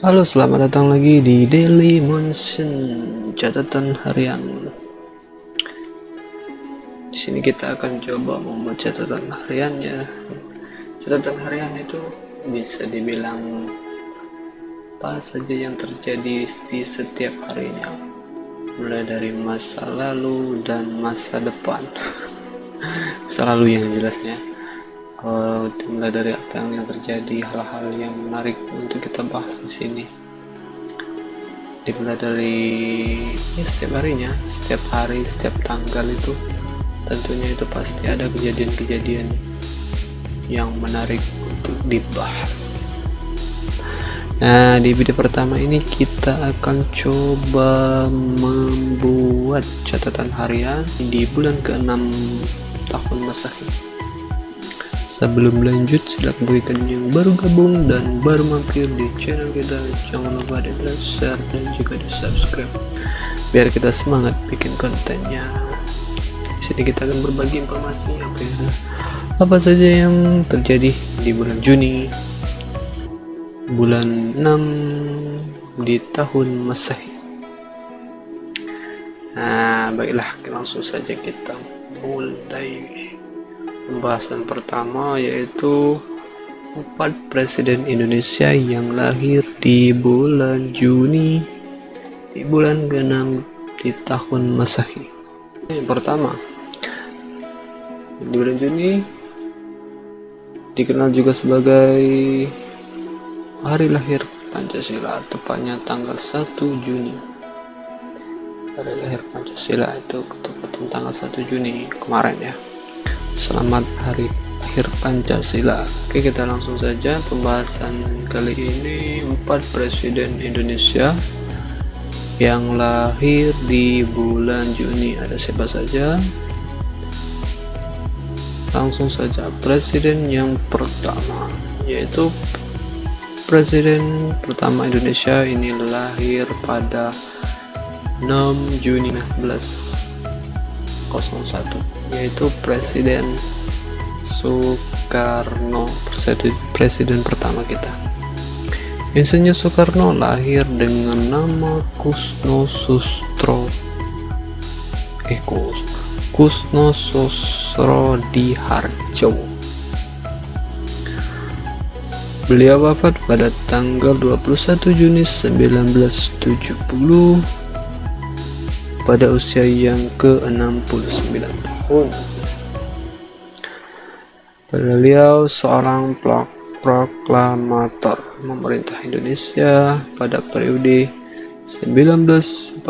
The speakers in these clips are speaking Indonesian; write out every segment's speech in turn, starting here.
Halo, selamat datang lagi di Daily Motion catatan harian. Di sini kita akan coba membuat catatan hariannya. Catatan harian itu bisa dibilang apa saja yang terjadi di setiap harinya, mulai dari masa lalu dan masa depan. Masa lalu yang jelasnya, mulai dari apa yang terjadi, hal-hal yang menarik untuk kita bahas di sini. Dimulai dari setiap harinya, setiap hari, setiap tanggal itu tentunya itu pasti ada kejadian-kejadian yang menarik untuk dibahas. Nah, di video pertama ini kita akan coba membuat catatan harian di bulan ke-6 tahun Masehi. Sebelum lanjut, silakan bagikan yang baru gabung dan baru mampir di channel kita, jangan lupa di like, share, dan juga di subscribe biar kita semangat bikin kontennya. Di sini kita akan berbagi informasi apa saja yang terjadi di bulan Juni, bulan 6 di tahun Masehi. Nah, baiklah, langsung saja kita mulai. Pembahasan pertama yaitu 4 presiden Indonesia yang lahir di bulan Juni, di bulan ke-6 di tahun Masehi. Yang pertama, di bulan Juni dikenal juga sebagai hari lahir Pancasila, tepatnya tanggal 1 Juni. Hari lahir Pancasila itu ketepatan tanggal 1 Juni kemarin ya. Selamat hari lahir Pancasila. Oke, kita langsung saja pembahasan kali ini. 4 presiden Indonesia yang lahir di bulan Juni. Ada siapa saja? Langsung saja, presiden yang pertama yaitu presiden pertama Indonesia ini lahir pada 6 Juni 1901, yaitu Presiden Soekarno, presiden pertama kita. Insinyur Soekarno lahir dengan nama Kusno Sosrodihardjo. Beliau wafat pada tanggal 21 Juni 1970 pada usia yang ke-69 tahun. Beliau seorang proklamator memerintah Indonesia pada periode 1945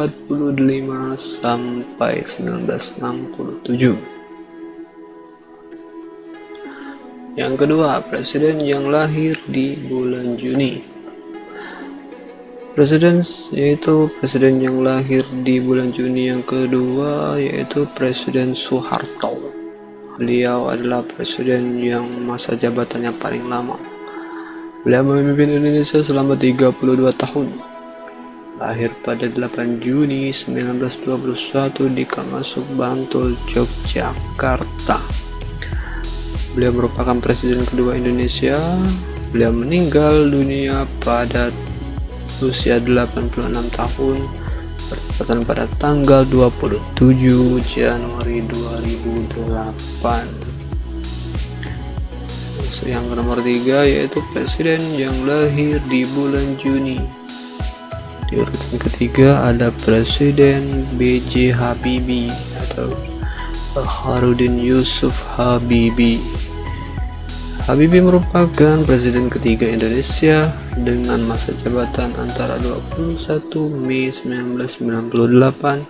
sampai 1967. Yang kedua, presiden yang lahir di bulan Juni. Presiden yang lahir di bulan Juni yang kedua yaitu Presiden Soeharto. Beliau adalah presiden yang masa jabatannya paling lama. Beliau memimpin Indonesia selama 32 tahun. Lahir pada 8 Juni 1921 di Kamasuk, Bantul, Yogyakarta. Beliau merupakan presiden kedua Indonesia. Beliau meninggal dunia pada usia 86 tahun bertepatan pada tanggal 27 Januari 2008. Yang nomor 3 yaitu presiden yang lahir di bulan Juni. Di urutan ketiga ada Presiden B.J. Habibie atau Baharudin Yusuf Habibie. Habibie merupakan presiden ketiga Indonesia dengan masa jabatan antara 21 Mei 1998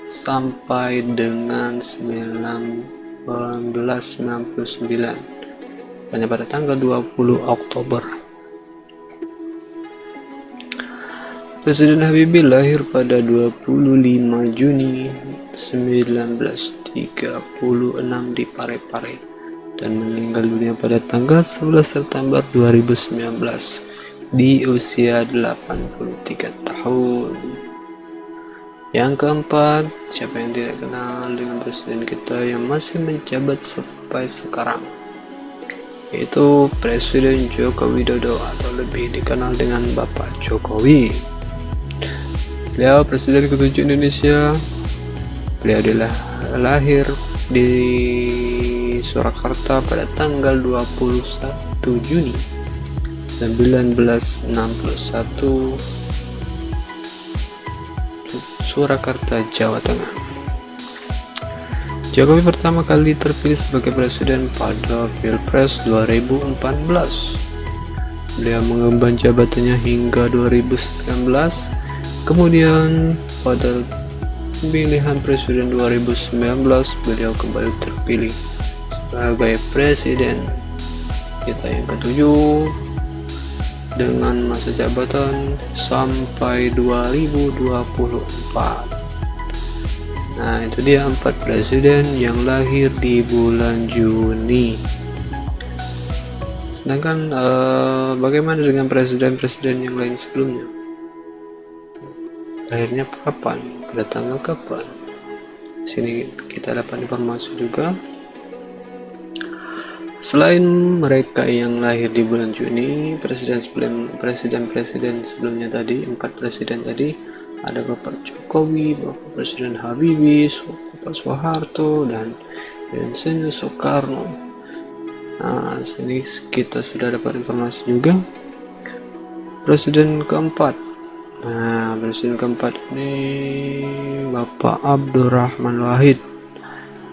sampai dengan 1999, hanya pada tanggal 20 Oktober. Presiden Habibie lahir pada 25 Juni 1936 di Parepare dan meninggal dunia pada tanggal 11 September 2019 di usia 83 tahun. Yang keempat, siapa yang tidak kenal dengan presiden kita yang masih menjabat sampai sekarang, yaitu Presiden Joko Widodo atau lebih dikenal dengan Bapak Jokowi. Beliau Presiden ke-7 Indonesia. Beliau lahir di Surakarta pada tanggal 21 Juni 1961, Surakarta, Jawa Tengah. Jokowi pertama kali terpilih sebagai presiden pada Pilpres 2014. Beliau mengemban jabatannya hingga 2019. Kemudian pada pemilihan presiden 2019 beliau kembali terpilih sebagai presiden kita yang ketujuh dengan masa jabatan sampai 2024. Nah, itu dia 4 presiden yang lahir di bulan Juni. Sedangkan bagaimana dengan presiden-presiden yang lain sebelumnya? Lahirnya kapan? Pada tanggal kapan? Sini kita dapat informasi juga. Selain mereka yang lahir di bulan Juni, presiden-presiden sebelumnya tadi, 4 presiden tadi, ada Bapak Jokowi, Bapak Presiden Habibie, Bapak Soeharto, dan Insinyur Soekarno. Nah, sini kita sudah dapat informasi juga. Presiden keempat. Nah, presiden keempat ini Bapak Abdurrahman Wahid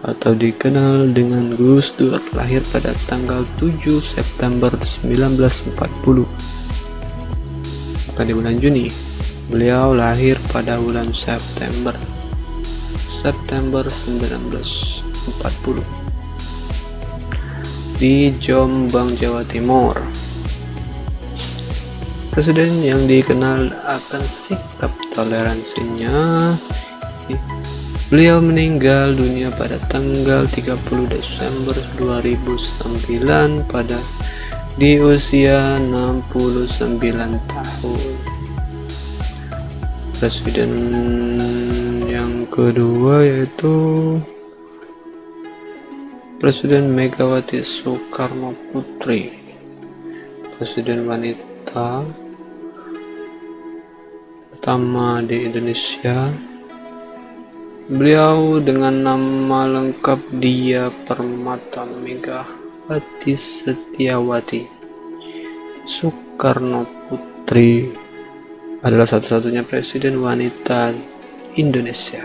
atau dikenal dengan Gus Dur, lahir pada tanggal 7 September 1940. Maka di bulan Juni beliau lahir pada bulan September 1940 di Jombang, Jawa Timur. Presiden yang dikenal akan sikap toleransinya. Beliau meninggal dunia pada tanggal 30 Desember 2009 di usia 69 tahun. Presiden yang kedua yaitu Presiden Megawati Soekarno Putri, presiden wanita pertama di Indonesia. Beliau dengan nama lengkap Dia Permata Megawati Setiawati Soekarno Putri adalah satu-satunya presiden wanita Indonesia.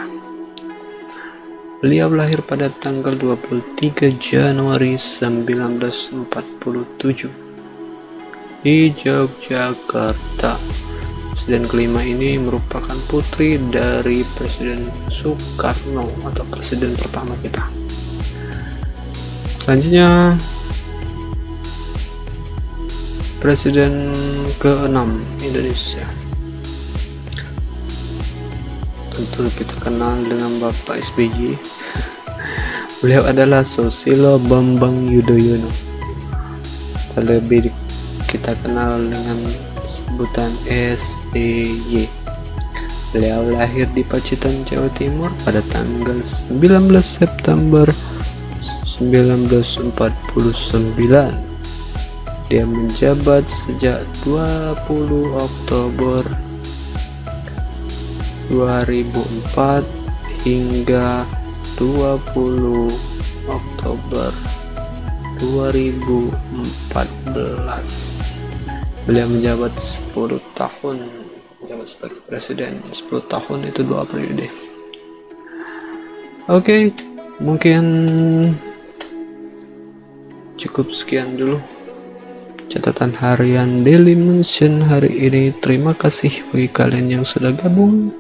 Beliau lahir pada tanggal 23 Januari 1947 di Yogyakarta. Presiden kelima ini merupakan putri dari Presiden Soekarno atau presiden pertama kita. Selanjutnya presiden ke-6 Indonesia. Tentu kita kenal dengan Bapak SBY. Beliau adalah Susilo Bambang Yudhoyono, terlebih kita kenal dengan sebutan SBY. Beliau lahir di Pacitan, Jawa Timur pada tanggal 19 September 1949. Dia menjabat sejak 20 Oktober 2004 hingga 20 Oktober 2014. Beliau menjabat 10 tahun menjabat sebagai presiden. 10 tahun itu 2 periode. Oke, mungkin cukup sekian dulu catatan harian Daily Mention hari ini. Terima kasih bagi kalian yang sudah gabung.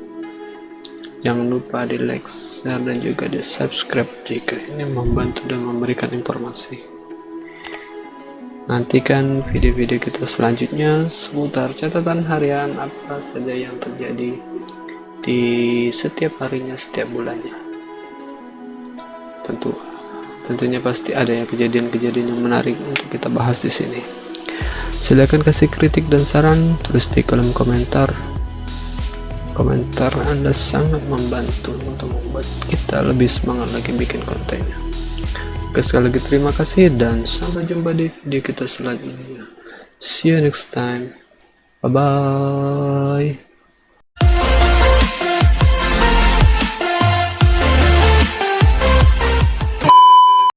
Jangan lupa di like, share, dan juga di subscribe jika ini membantu dan memberikan informasi. Nantikan video-video kita selanjutnya seputar catatan harian apa saja yang terjadi di setiap harinya, setiap bulannya. Tentunya pasti ada ya kejadian-kejadian yang menarik untuk kita bahas di sini. Silakan kasih kritik dan saran, tulis di kolom komentar. Komentar Anda sangat membantu untuk membuat kita lebih semangat lagi bikin kontennya. Oke, sekali lagi terima kasih dan sampai jumpa di video kita selanjutnya. See you next time. Bye bye.